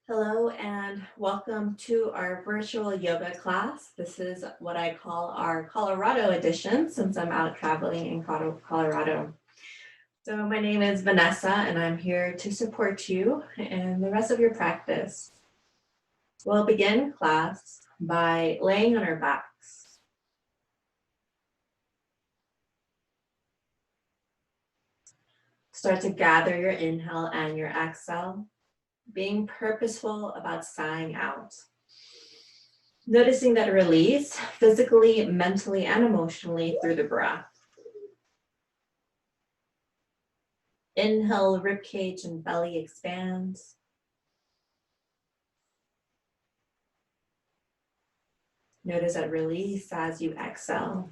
Hello and welcome to our virtual yoga class. This is what I call our Colorado edition since I'm out traveling in Colorado. So my name is Vanessa and I'm here to support you and the rest of your practice. We'll begin class by laying on our backs. Start to gather your inhale and your exhale, being purposeful about sighing out. Noticing that release physically, mentally, and emotionally through the breath. Inhale, ribcage and belly expands. Notice that release as you exhale.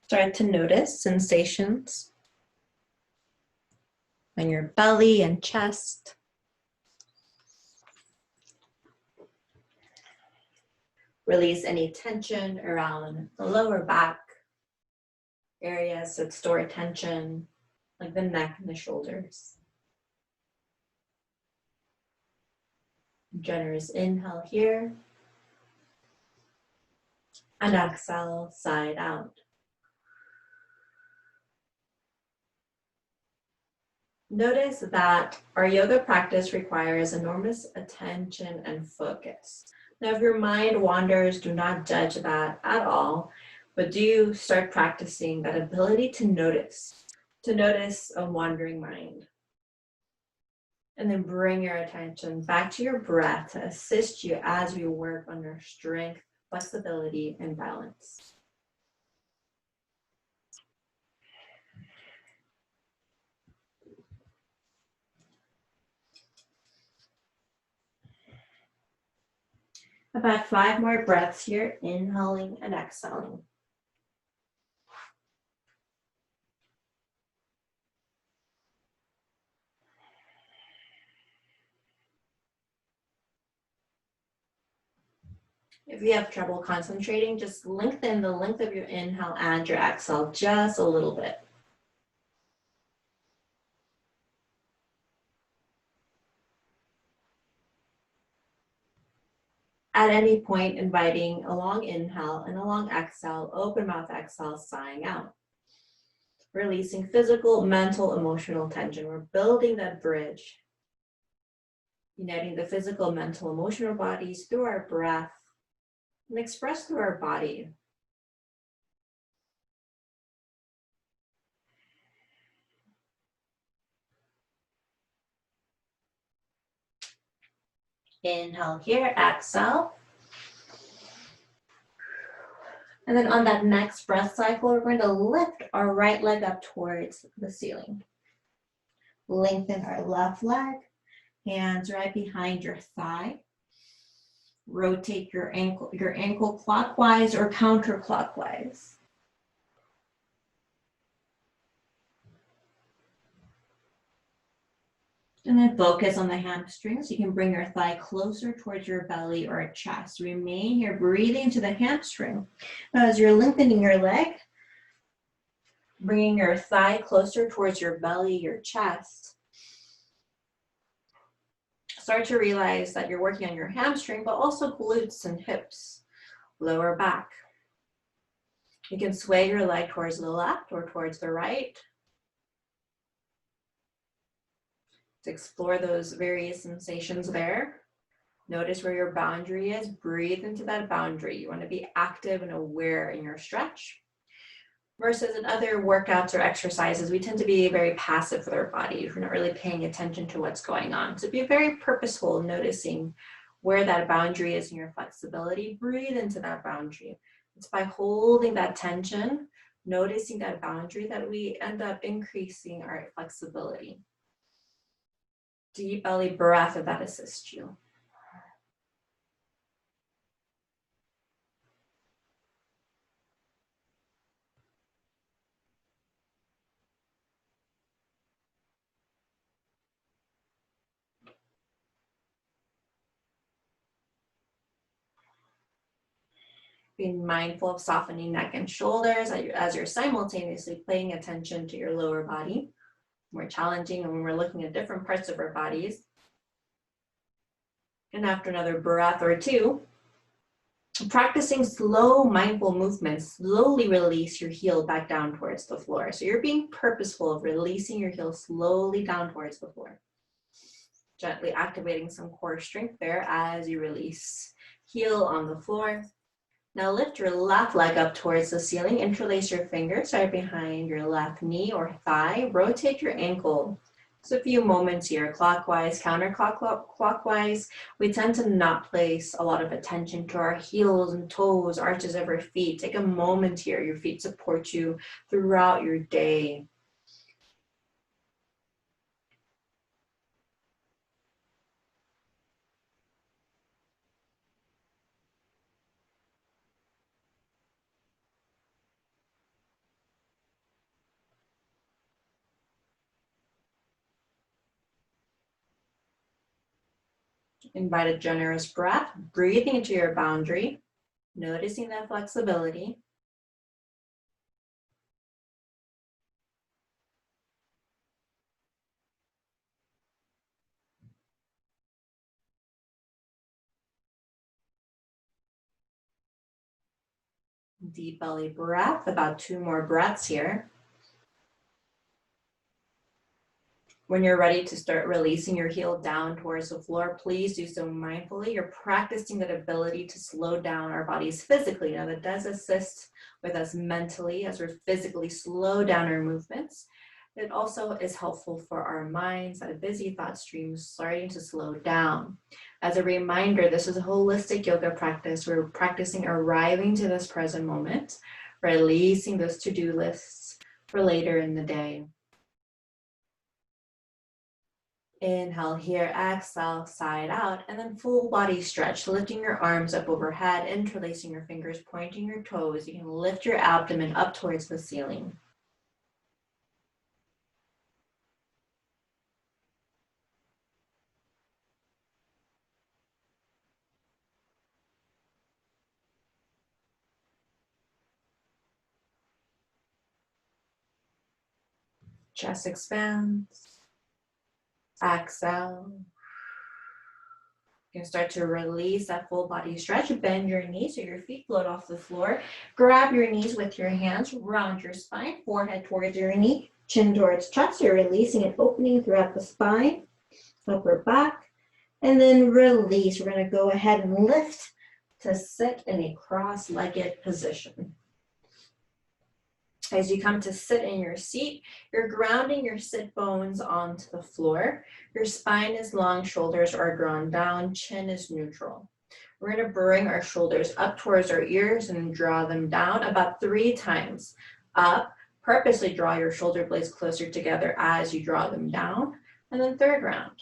Start to notice sensations on your belly and chest. Release any tension around the lower back areas that store tension, like the neck and the shoulders. Generous inhale here. And exhale, side out. Notice that our yoga practice requires enormous attention and focus. Now, if your mind wanders, do not judge that at all, but do start practicing that ability to notice a wandering mind. And then bring your attention back to your breath to assist you as we work on your strength, flexibility, and balance. About 5 more breaths here, inhaling and exhaling. If you have trouble concentrating, just lengthen the length of your inhale and your exhale just a little bit. At any point, inviting a long inhale and a long exhale, open mouth exhale, sighing out. Releasing physical, mental, emotional tension. We're building that bridge. Uniting the physical, mental, emotional bodies through our breath and express through our body. Inhale here, exhale. And then on that next breath cycle, we're going to lift our right leg up towards the ceiling. Lengthen our left leg, hands right behind your thigh. Rotate your ankle clockwise or counterclockwise. And then focus on the hamstrings. You can bring your thigh closer towards your belly or chest. Remain here, breathing to the hamstring. Now, as you're lengthening your leg, bringing your thigh closer towards your belly, your chest. Start to realize that you're working on your hamstring, but also glutes and hips, lower back. You can sway your leg towards the left or towards the right. To explore those various sensations there. Notice where your boundary is. Breathe into that boundary. You want to be active and aware in your stretch. Versus in other workouts or exercises, we tend to be very passive with our body. We're not really paying attention to what's going on. So be very purposeful, noticing where that boundary is in your flexibility. Breathe into that boundary. It's by holding that tension, noticing that boundary, that we end up increasing our flexibility. Deep belly breath if that assists you. Being mindful of softening neck and shoulders as you're simultaneously paying attention to your lower body. More challenging when we're looking at different parts of our bodies. And after another breath or two, practicing slow mindful movements, slowly release your heel back down towards the floor. So you're being purposeful of releasing your heel slowly down towards the floor. Gently activating some core strength there as you release. Heel on the floor. Now lift your left leg up towards the ceiling. Interlace your fingers right behind your left knee or thigh. Rotate your ankle. So a few moments here, clockwise, counterclockwise. We tend to not place a lot of attention to our heels and toes, arches of our feet. Take a moment here. Your feet support you throughout your day. Invite a generous breath, breathing into your boundary, noticing that flexibility. Deep belly breath, about 2 more breaths here. When you're ready to start releasing your heel down towards the floor, please do so mindfully. You're practicing that ability to slow down our bodies physically. Now that does assist with us mentally as we're physically slow down our movements. It also is helpful for our minds that a busy thought stream is starting to slow down. As a reminder, this is a holistic yoga practice. We're practicing arriving to this present moment, releasing those to-do lists for later in the day. Inhale here, exhale, side out, and then full body stretch, lifting your arms up overhead, interlacing your fingers, pointing your toes. You can lift your abdomen up towards the ceiling. Chest expands. Exhale. You can start to release that full body stretch. Bend your knees so your feet float off the floor. Grab your knees with your hands, round your spine, forehead towards your knee, chin towards chest. You're releasing and opening throughout the spine, upper back, and then release. We're going to go ahead and lift to sit in a cross-legged position. As you come to sit in your seat, you're grounding your sit bones onto the floor. Your spine is long, shoulders are drawn down, chin is neutral. We're going to bring our shoulders up towards our ears and draw them down about 3 times. Up, purposely draw your shoulder blades closer together as you draw them down. And then 3rd round.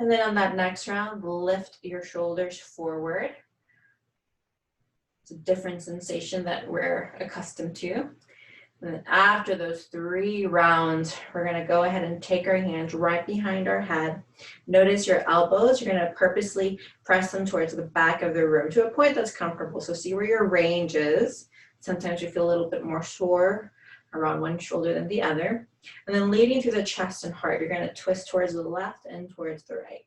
And then on that next round, lift your shoulders forward. It's a different sensation that we're accustomed to. And then after those 3 rounds, we're going to go ahead and take our hands right behind our head. Notice your elbows. You're going to purposely press them towards the back of the room to a point that's comfortable. So see where your range is. Sometimes you feel a little bit more sore around one shoulder than the other. And then leading through the chest and heart, you're going to twist towards the left and towards the right.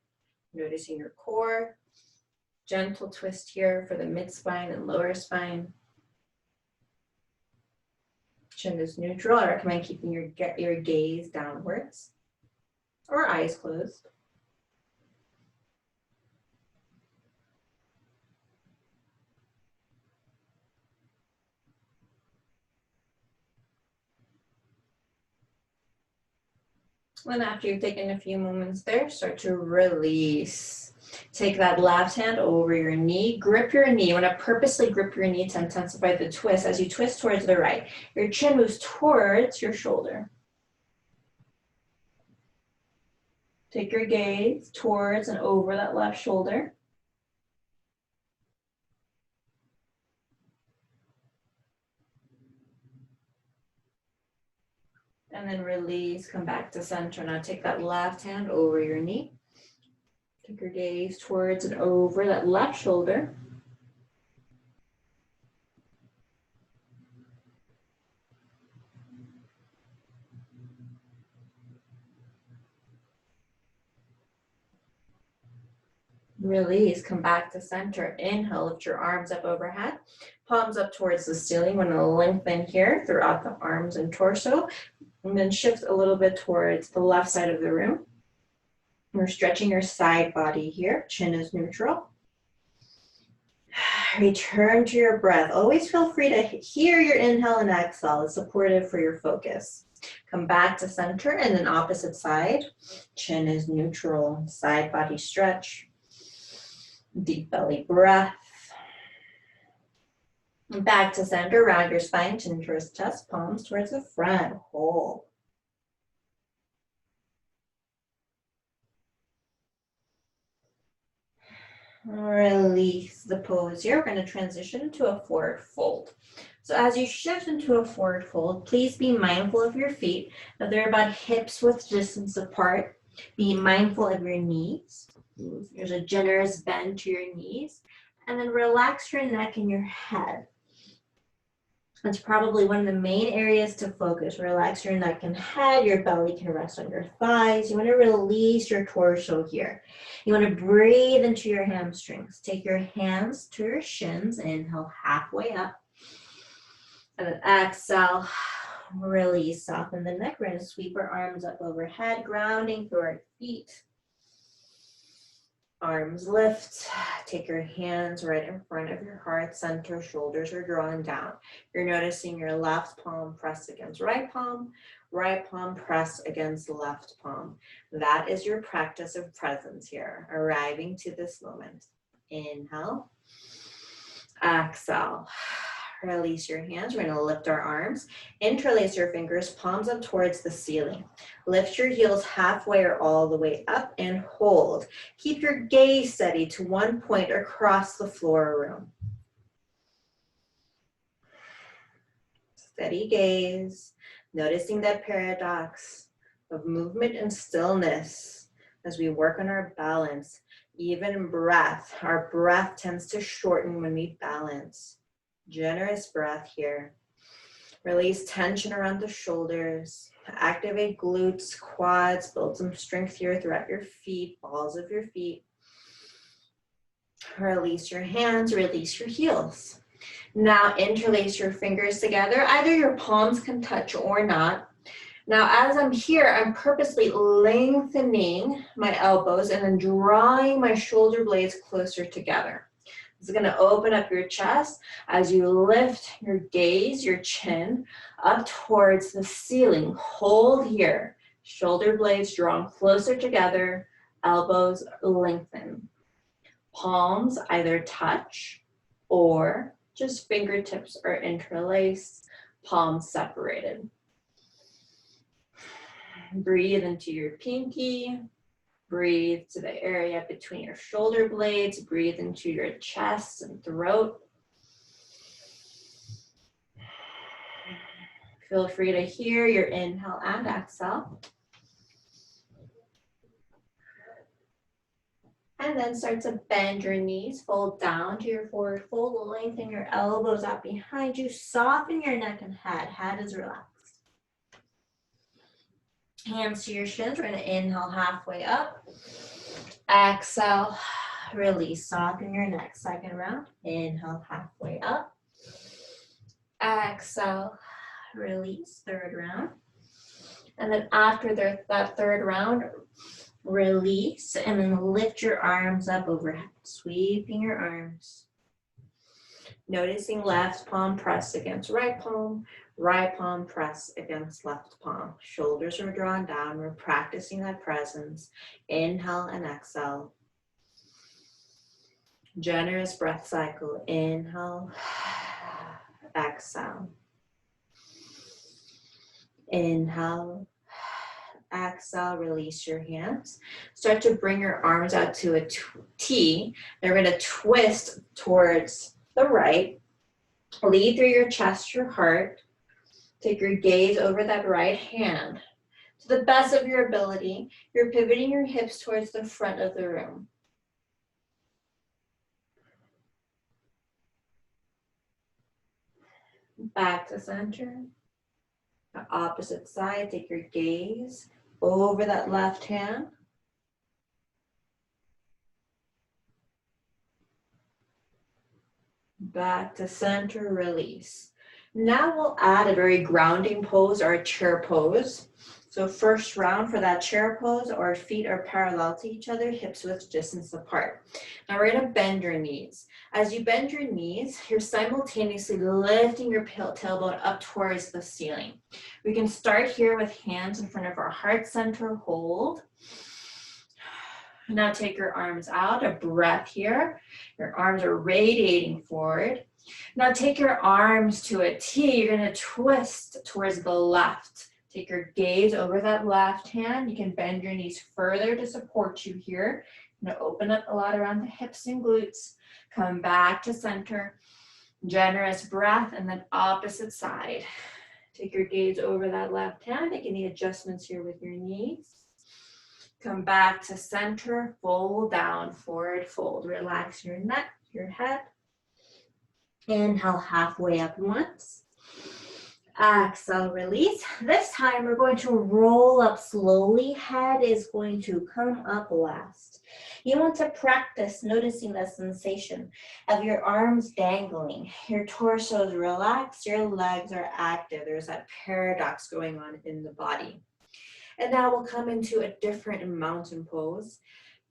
Noticing your core. Gentle twist here for the mid spine and lower spine. Chin is neutral. I recommend keeping your gaze downwards or eyes closed. Then after you've taken a few moments there, start to release. Take that left hand over your knee, grip your knee. You want to purposely grip your knee to intensify the twist. As you twist towards the right, your chin moves towards your shoulder. Take your gaze towards and over that left shoulder. And then release, come back to center. Now take that left hand over your knee. Take your gaze towards and over that left shoulder. Release, come back to center. Inhale, lift your arms up overhead. Palms up towards the ceiling. We're going to lengthen here throughout the arms and torso. And then shift a little bit towards the left side of the room. We're stretching your side body here. Chin is neutral. Return to your breath. Always feel free to hear your inhale and exhale. It's supportive for your focus. Come back to center and then opposite side. Chin is neutral. Side body stretch. Deep belly breath. Back to center, round your spine, chin towards chest, palms towards the front. Hold. Release the pose here. We're going to transition to a forward fold. So as you shift into a forward fold, please be mindful of your feet, that they're about hips width distance apart. Be mindful of your knees. There's a generous bend to your knees. And then relax your neck and your head. That's probably one of the main areas to focus. Relax your neck and head. Your belly can rest on your thighs. You want to release your torso here. You want to breathe into your hamstrings. Take your hands to your shins. Inhale halfway up. And then exhale. Release. Soften the neck. We're going to sweep our arms up overhead, grounding through our feet. Arms lift. Take your hands right in front of your heart center. Shoulders are drawing down. You're noticing your left palm press against right palm press against left palm. That is your practice of presence here, arriving to this moment. Inhale. Exhale. Release your hands. We're going to lift our arms. Interlace your fingers, palms up towards the ceiling. Lift your heels halfway or all the way up and hold. Keep your gaze steady to one point across the floor or room. Steady gaze, noticing that paradox of movement and stillness as we work on our balance. Even in breath, our breath tends to shorten when we balance. Generous breath here. Release tension around the shoulders. Activate glutes, quads, build some strength here throughout your feet, balls of your feet. Release your hands, release your heels. Now interlace your fingers together. Either your palms can touch or not. Now as I'm here, I'm purposely lengthening my elbows and then drawing my shoulder blades closer together. This is going to open up your chest as you lift your gaze, your chin, up towards the ceiling. Hold here. Shoulder blades drawn closer together, elbows lengthen. Palms either touch or just fingertips are interlaced, palms separated. Breathe into your pinky. Breathe to the area between your shoulder blades. Breathe into your chest and throat. Feel free to hear your inhale and exhale. And then start to bend your knees, fold down to your forward fold, lengthen your elbows out behind you, soften your neck and head. Head is relaxed. Hands to your shins. We're going to inhale halfway up. Exhale, release, soften your neck. Second round. Inhale halfway up. Exhale, release. Third round. And then after that third round, release and then lift your arms up overhead, sweeping your arms. Noticing left palm press against right palm press against left palm. Shoulders are drawn down. We're practicing that presence. Inhale and exhale. Generous breath cycle. Inhale, exhale. Inhale, exhale, release your hands. Start to bring your arms out to a T. They're going to twist towards the right. Lead through your chest, your heart. Take your gaze over that right hand. To the best of your ability, you're pivoting your hips towards the front of the room. Back to center. The opposite side, take your gaze over that left hand. Back to center, release. Now we'll add a very grounding pose or a chair pose. So first round for that chair pose, our feet are parallel to each other, hips width distance apart. Now we're gonna bend your knees. As you bend your knees, you're simultaneously lifting your tailbone up towards the ceiling. We can start here with hands in front of our heart center, hold. Now take your arms out, a breath here. Your arms are radiating forward. Now take your arms to a T. You're gonna twist towards the left. Take your gaze over that left hand. You can bend your knees further to support you here. You're gonna open up a lot around the hips and glutes. Come back to center. Generous breath, and then opposite side. Take your gaze over that left hand. Make any adjustments here with your knees. Come back to center, fold down, forward fold. Relax your neck, your head. Inhale, halfway up once. Exhale, release. This time we're going to roll up slowly. Head is going to come up last. You want to practice noticing the sensation of your arms dangling. Your torso is relaxed, your legs are active. There's that paradox going on in the body. And now we'll come into a different mountain pose.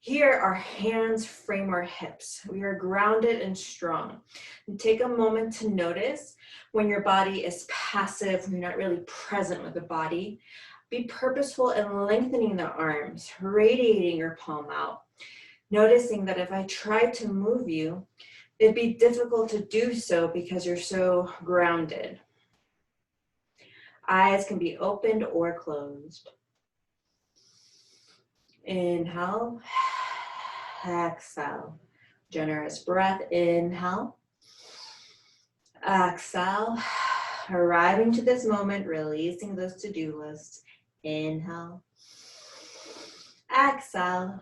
Here, our hands frame our hips. We are grounded and strong. And take a moment to notice when your body is passive, when you're not really present with the body. Be purposeful in lengthening the arms, radiating your palm out. Noticing that if I tried to move you, it'd be difficult to do so because you're so grounded. Eyes can be opened or closed. Inhale, exhale. Generous breath, inhale, exhale. Arriving to this moment, releasing those to-do lists. Inhale, exhale,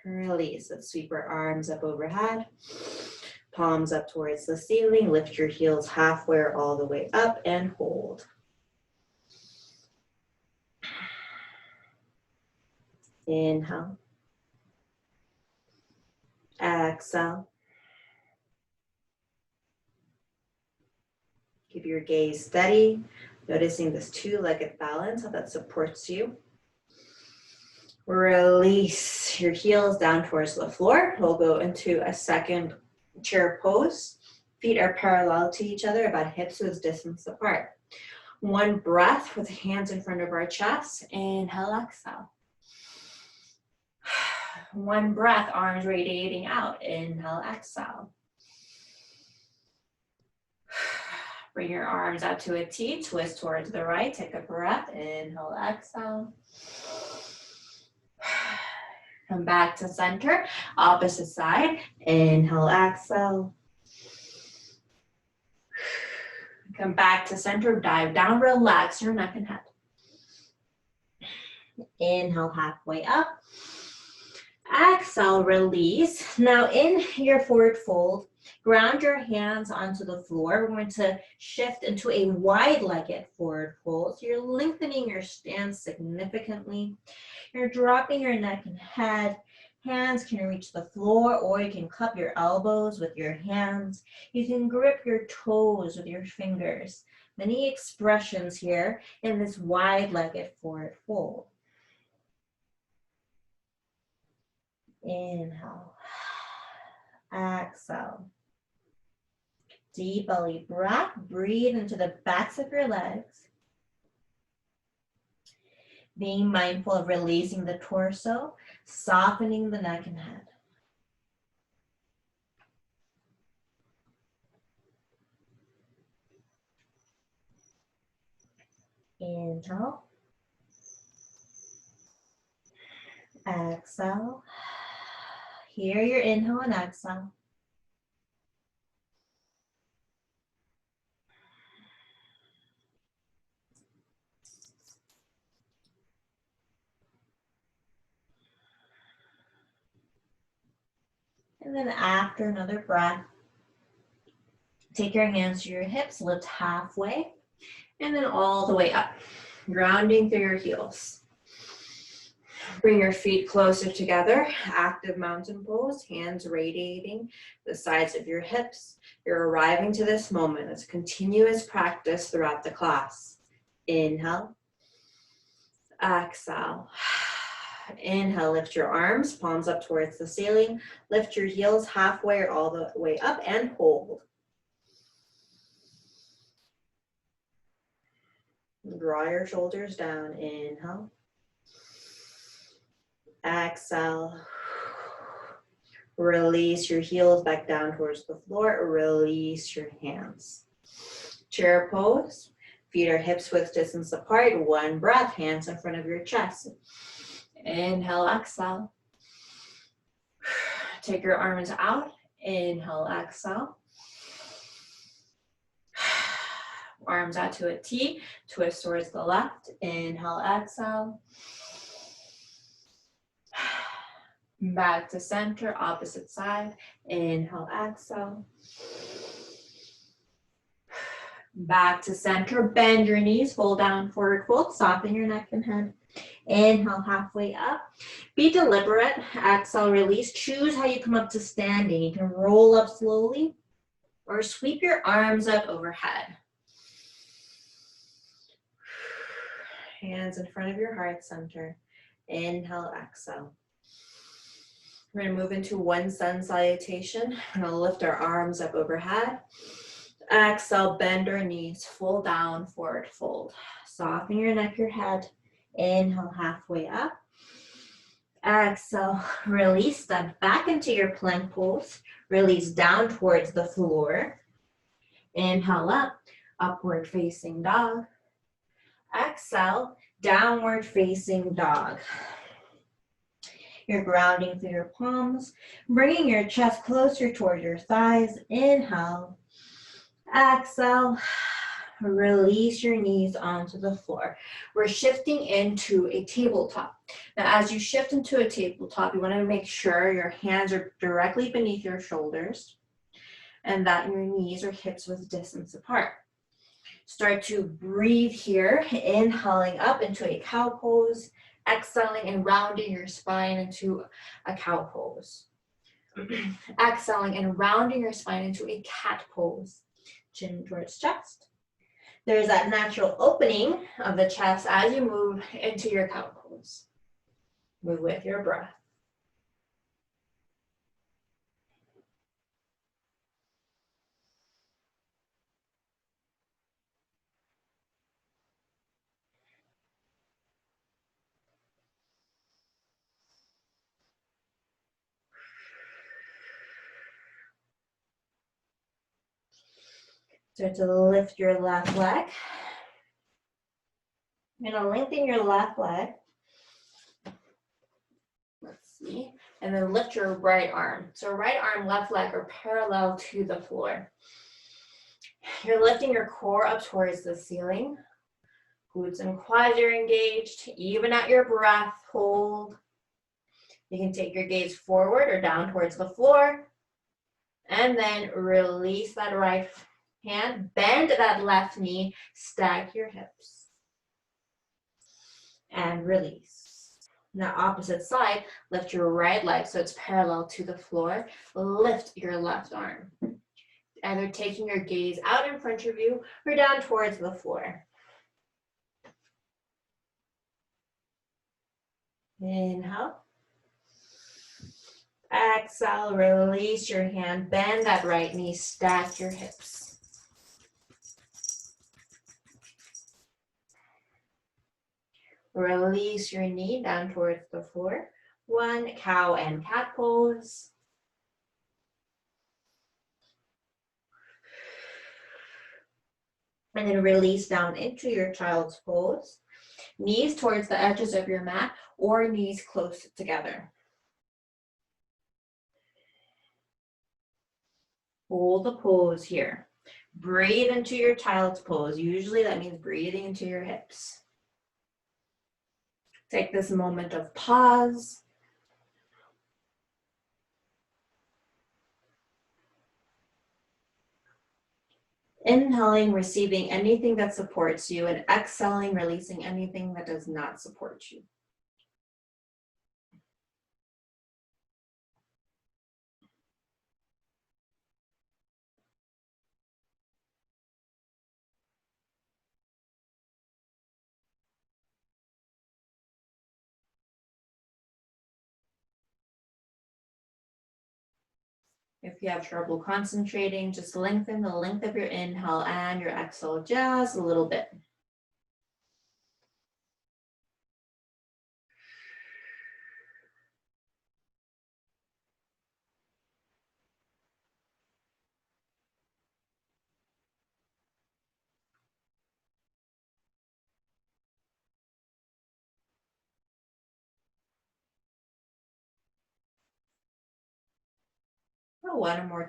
release. Let's sweep our arms up overhead, palms up towards the ceiling. Lift your heels halfway or all the way up and hold. Inhale. Exhale. Keep your gaze steady, noticing this two-legged balance, how that supports you. Release your heels down towards the floor. We'll go into a second chair pose. Feet are parallel to each other, about hips width distance apart. One breath with hands in front of our chest. Inhale, exhale. One breath, arms radiating out. Inhale, exhale. Bring your arms out to a T, twist towards the right. Take a breath. Inhale, exhale. Come back to center, opposite side. Inhale, exhale. Come back to center, dive down, relax your neck and head. Inhale, halfway up. Exhale, release. Now in your forward fold, ground your hands onto the floor. We're going to shift into a wide-legged forward fold. So you're lengthening your stance significantly. You're dropping your neck and head. Hands can reach the floor, or you can cup your elbows with your hands. You can grip your toes with your fingers. Many expressions here in this wide-legged forward fold. Inhale. Exhale. Deep belly breath. Breathe into the backs of your legs. Being mindful of releasing the torso, softening the neck and head. Inhale. Exhale. Here, your inhale and exhale. And then after another breath, Take your hands to your hips, lift halfway, and then all the way up, grounding through your heels. Bring your feet closer together, active mountain pose, hands radiating the sides of your hips. You're arriving to this moment. It's continuous practice throughout the class. Inhale, exhale. Inhale, lift your arms, palms up towards the ceiling. Lift your heels halfway or all the way up and hold. Draw your shoulders down. Inhale. Exhale. Release your heels back down towards the floor. Release your hands. Chair pose. Feet are hips width distance apart. One breath, hands in front of your chest. Inhale, exhale. Take your arms out. Inhale, exhale. Arms out to a T. Twist towards the left. Inhale, exhale. Back to center, opposite side. Inhale, exhale. Back to center, bend your knees, fold down, forward fold, soften your neck and head. Inhale, halfway up. Be deliberate, exhale, release. Choose how you come up to standing. You can roll up slowly or sweep your arms up overhead. Hands in front of your heart center. Inhale, exhale. We're going to move into one sun salutation. We're going to lift our arms up overhead. Exhale, bend our knees, full down, forward fold. Soften your neck, your head. Inhale, halfway up. Exhale, release, step back into your plank pose. Release down towards the floor. Inhale up, upward facing dog. Exhale, downward facing dog. You're grounding through your palms, bringing your chest closer toward your thighs. Inhale, exhale, release your knees onto the floor. We're shifting into a tabletop. Now, as you shift into a tabletop, you want to make sure your hands are directly beneath your shoulders and that your knees are hips width distance apart. Start to breathe here, inhaling up into a cow pose, exhaling and rounding your spine into a cow pose. Exhaling and rounding your spine into a cat pose. Chin towards chest. There's that natural opening of the chest as you move into your cow pose. Move with your breath. Start to lift your left leg. You're going to lengthen your left leg. Let's see. And then lift your right arm. So right arm, left leg are parallel to the floor. You're lifting your core up towards the ceiling. Glutes and quads are engaged. Even out your breath, hold. You can take your gaze forward or down towards the floor. And then release that right hand. Bend that left knee. Stack your hips. And release. Now, opposite side, lift your right leg so it's parallel to the floor. Lift your left arm. Either taking your gaze out in front of you or down towards the floor. Inhale. Exhale, release your hand, bend that right knee, stack your hips. Release your knee down towards the floor. One cow and cat pose. And then release down into your child's pose. Knees towards the edges of your mat or knees close together. Hold the pose here. Breathe into your child's pose. Usually that means breathing into your hips. Take this moment of pause. Inhaling, receiving anything that supports you, and exhaling, releasing anything that does not support you. If you have trouble concentrating, just lengthen the length of your inhale and your exhale just a little bit.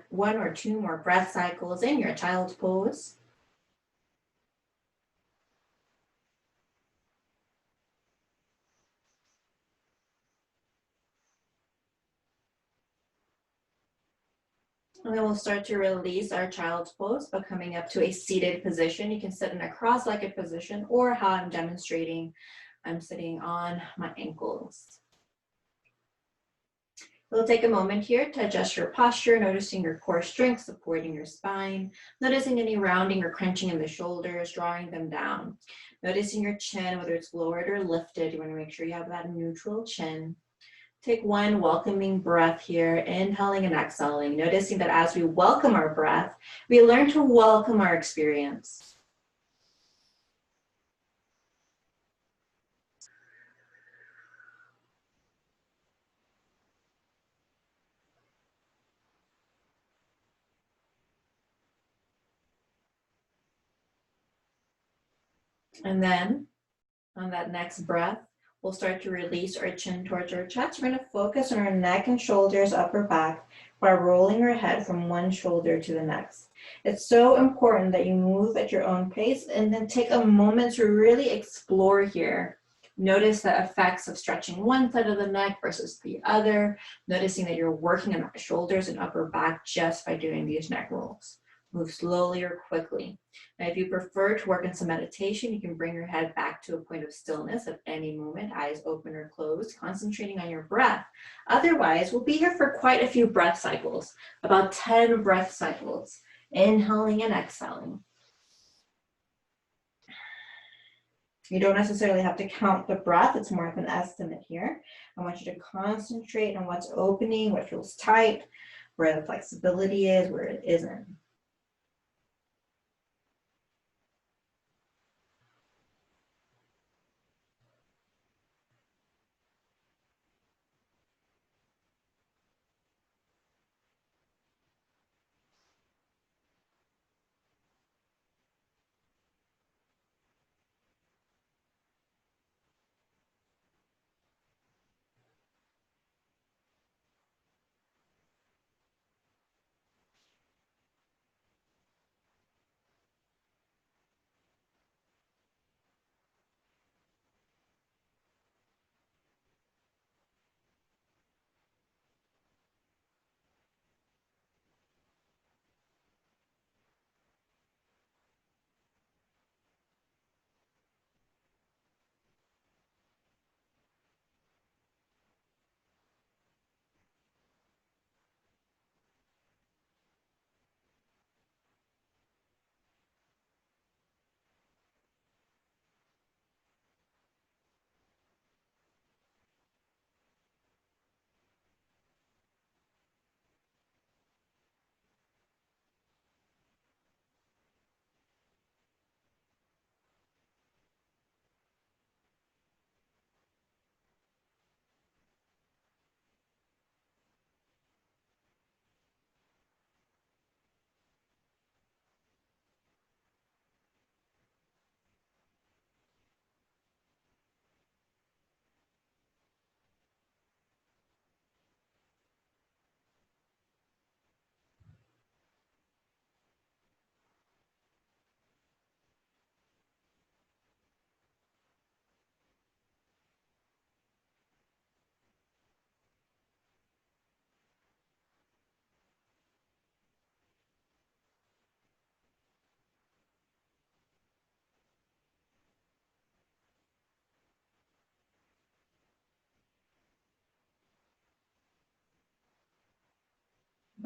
One or two more breath cycles in your child's pose. And then we'll start to release our child's pose by coming up to a seated position. You can sit in a cross-legged position, or how I'm demonstrating, I'm sitting on my ankles. We'll take a moment here to adjust your posture, noticing your core strength, supporting your spine, noticing any rounding or crunching in the shoulders, drawing them down. Noticing your chin, whether it's lowered or lifted. You want to make sure you have that neutral chin. Take one welcoming breath here, inhaling and exhaling, noticing that as we welcome our breath, we learn to welcome our experience. And then on that next breath, we'll start to release our chin towards our chest. We're going to focus on our neck and shoulders, upper back, by rolling our head from one shoulder to the next. It's so important that you move at your own pace and then take a moment to really explore here. Notice the effects of stretching one side of the neck versus the other, noticing that you're working on the shoulders and upper back just by doing these neck rolls. Move slowly or quickly. Now, if you prefer to work in some meditation, you can bring your head back to a point of stillness at any moment, eyes open or closed, concentrating on your breath. Otherwise, we'll be here for quite a few breath cycles, about 10 breath cycles, inhaling and exhaling. You don't necessarily have to count the breath, it's more of an estimate here. I want you to concentrate on what's opening, what feels tight, where the flexibility is, where it isn't.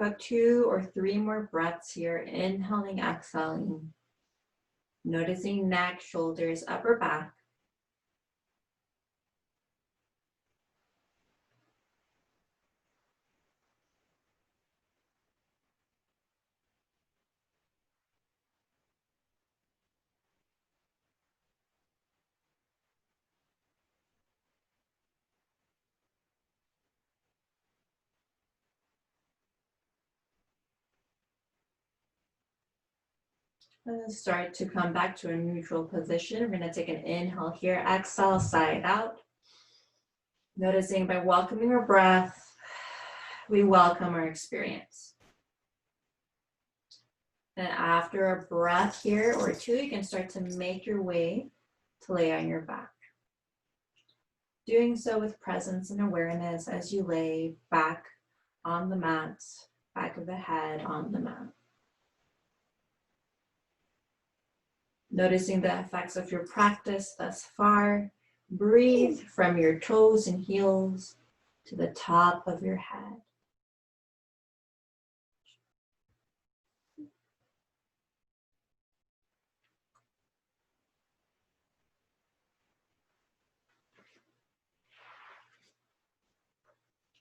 About 2 or 3 more breaths here. Inhaling, exhaling. Noticing neck, shoulders, upper back. Start to come back to a neutral position. We're going to take an inhale here. Exhale, side out. Noticing by welcoming our breath, we welcome our experience. And after a breath here or two, you can start to make your way to lay on your back. Doing so with presence and awareness as you lay back on the mat, back of the head on the mat. Noticing the effects of your practice thus far. Breathe from your toes and heels to the top of your head.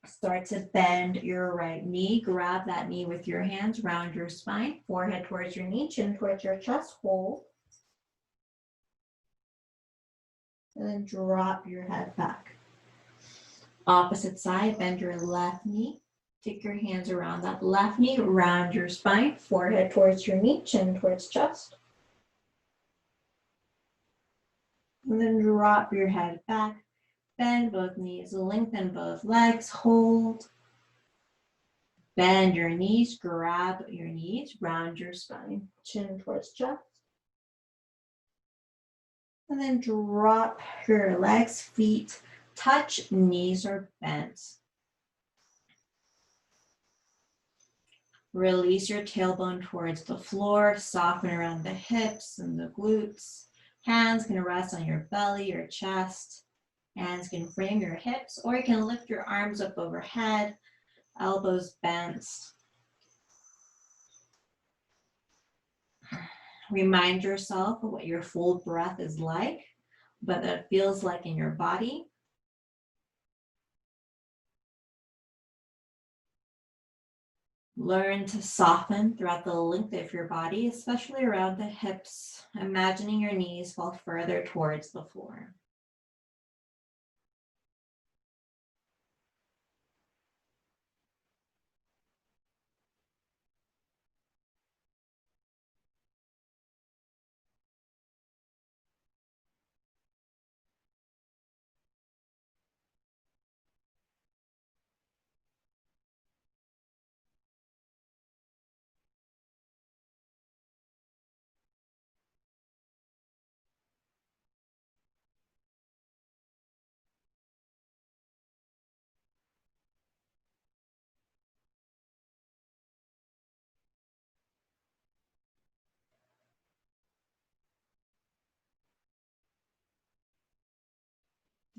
Start to bend your right knee. Grab that knee with your hands, round your spine, forehead towards your knee, chin towards your chest, hold. And then drop your head back. Opposite side, bend your left knee. Take your hands around that left knee, round your spine, forehead towards your knee, chin towards chest. And then drop your head back. Bend both knees, lengthen both legs, hold. Bend your knees, grab your knees, round your spine, chin towards chest. And then drop your legs, feet touch, knees are bent. Release your tailbone towards the floor, soften around the hips and the glutes. Hands can rest on your belly or chest. Hands can frame your hips, or you can lift your arms up overhead, elbows bent. Remind yourself of what your full breath is like, what that feels like in your body. Learn to soften throughout the length of your body, especially around the hips, imagining your knees fall further towards the floor.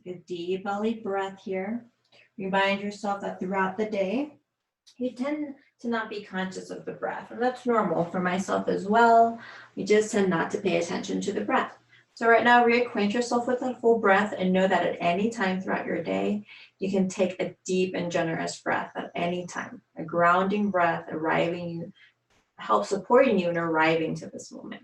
Take a deep belly breath here. Remind yourself that throughout the day, you tend to not be conscious of the breath, and that's normal for myself as well. We just tend not to pay attention to the breath. So right now, reacquaint yourself with that full breath and know that at any time throughout your day, you can take a deep and generous breath at any time. A grounding breath helps supporting you in arriving to this moment.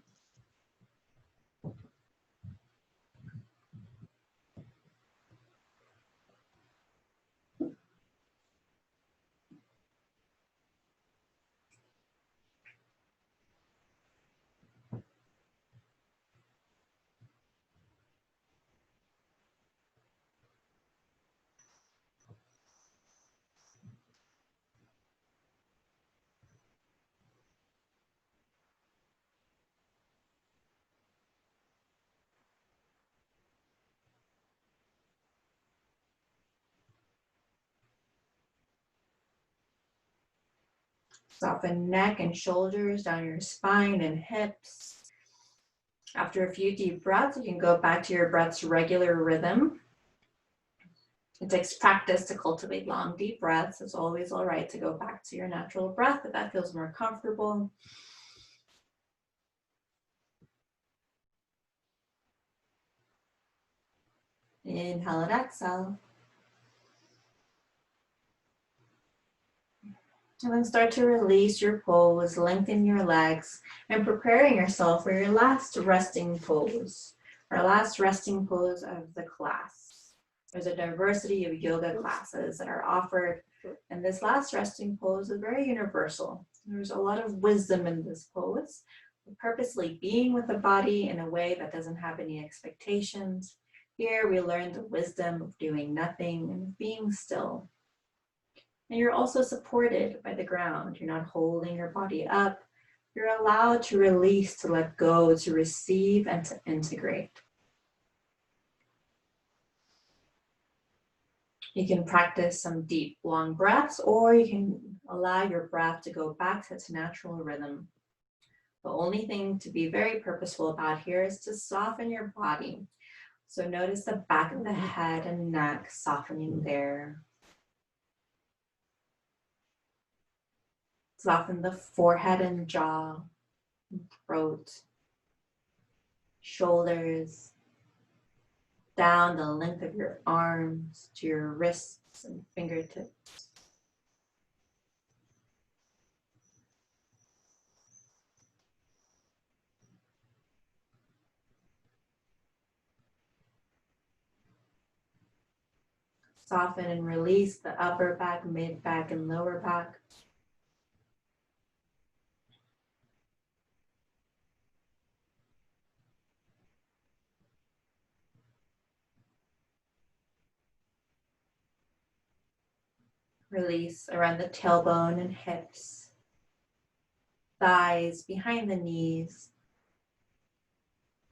Soften neck and shoulders, down your spine and hips. After a few deep breaths, you can go back to your breath's regular rhythm. It takes practice to cultivate long, deep breaths. It's always all right to go back to your natural breath if that feels more comfortable. Inhale and exhale. And then start to release your pose, lengthen your legs, and preparing yourself for your last resting pose. Our last resting pose of the class. There's a diversity of yoga classes that are offered, and this last resting pose is very universal. There's a lot of wisdom in this pose. Purposely being with the body in a way that doesn't have any expectations. Here we learn the wisdom of doing nothing and being still. And you're also supported by the ground. You're not holding your body up. You're allowed to release, to let go, to receive, and to integrate. You can practice some deep, long breaths, or you can allow your breath to go back to its natural rhythm. The only thing to be very purposeful about here is to soften your body. So notice the back of the head and neck softening there. Soften the forehead and jaw, and throat, shoulders, down the length of your arms to your wrists and fingertips. Soften and release the upper back, mid back, and lower back. Release around the tailbone and hips, thighs, behind the knees,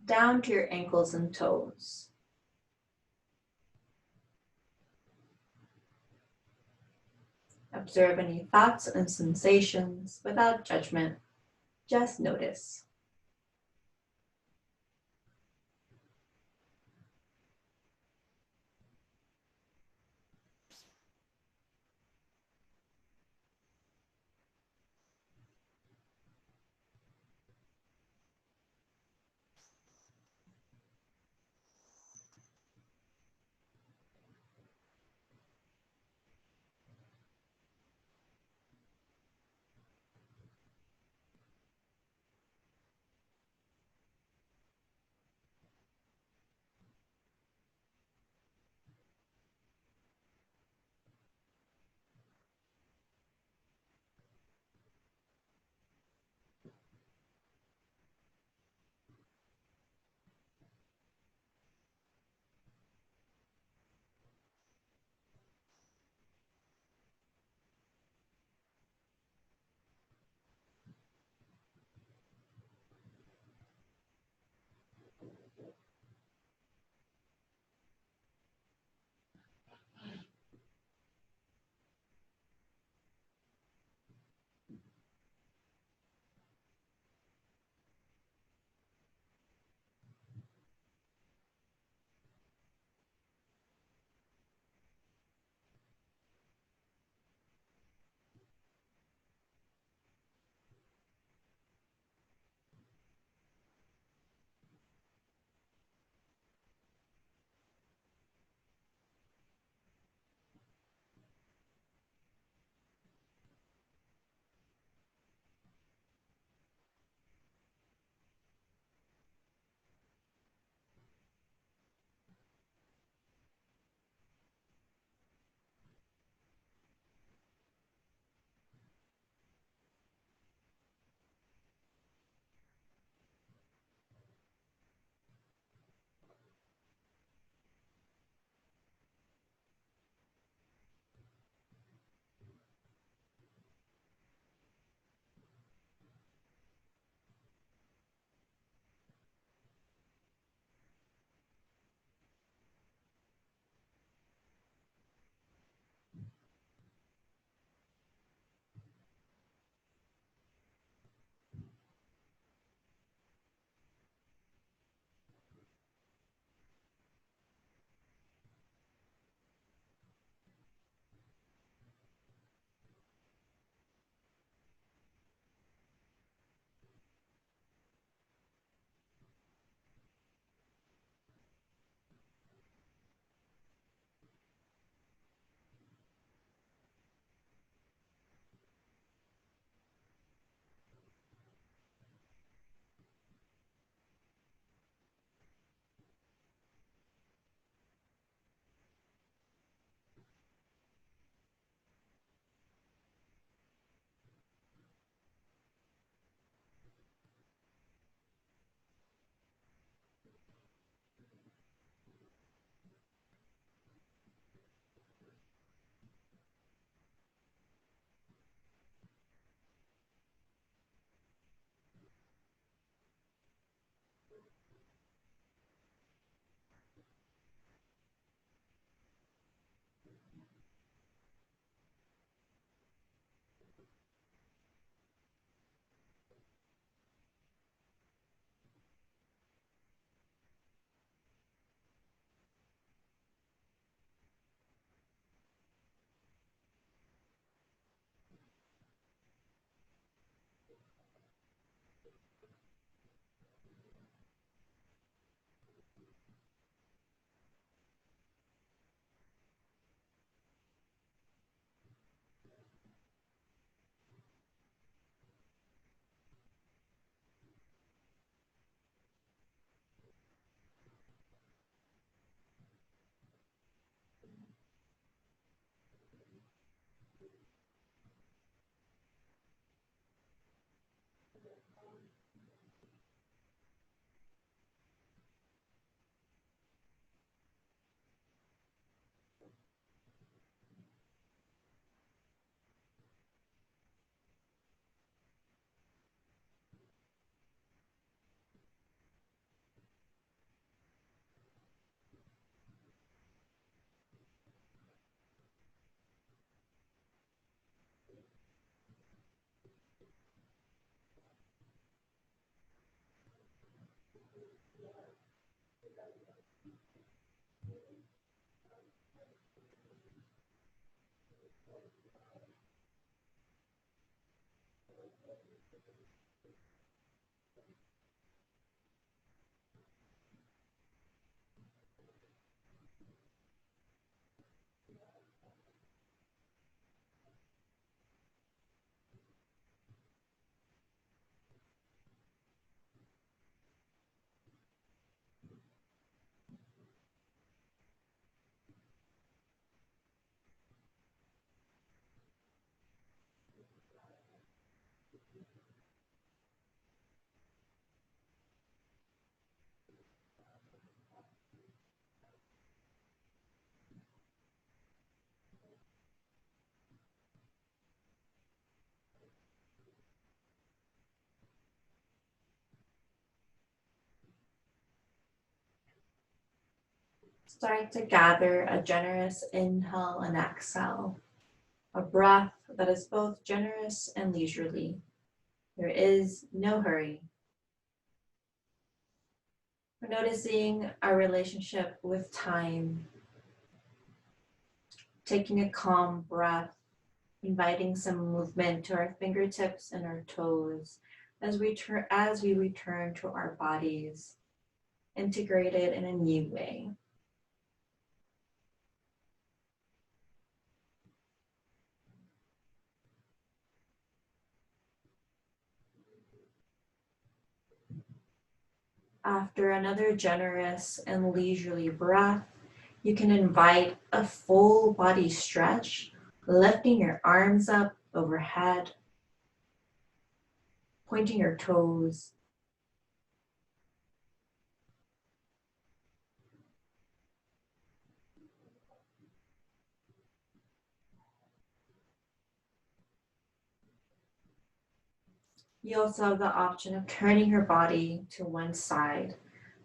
down to your ankles and toes. Observe any thoughts and sensations without judgment. Just notice. Start to gather a generous inhale and exhale, a breath that is both generous and leisurely. There is no hurry. We're noticing our relationship with time, taking a calm breath, inviting some movement to our fingertips and our toes as we return to our bodies, integrated in a new way. After another generous and leisurely breath, you can invite a full body stretch, lifting your arms up overhead, pointing your toes. You also have the option of turning your body to one side.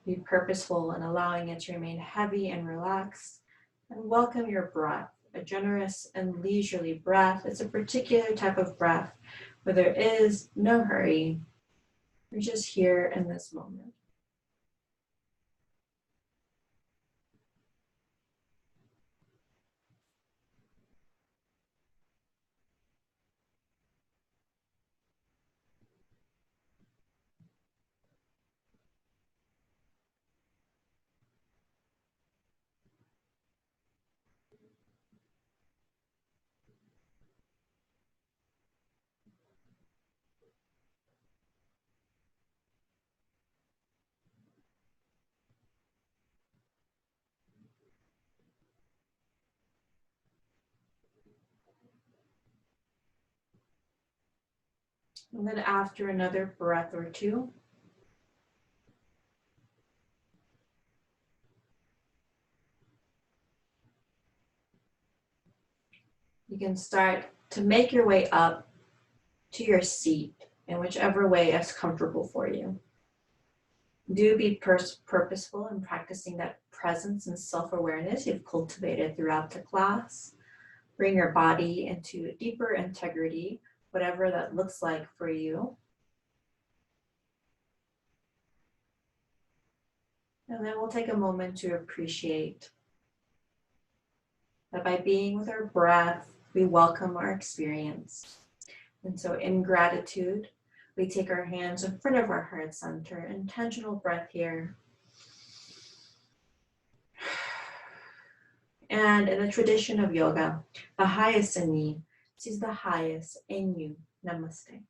Be purposeful in allowing it to remain heavy and relaxed, and welcome your breath. A generous and leisurely breath is a particular type of breath where there is no hurry. You're just here in this moment. And then after another breath or two, you can start to make your way up to your seat in whichever way is comfortable for you. Do be purposeful in practicing that presence and self-awareness you've cultivated throughout the class. Bring your body into deeper integrity, whatever that looks like for you. And then we'll take a moment to appreciate that by being with our breath, we welcome our experience. And so in gratitude, we take our hands in front of our heart center, intentional breath here. And in the tradition of yoga, the highest in me sees the highest in you. Namaste.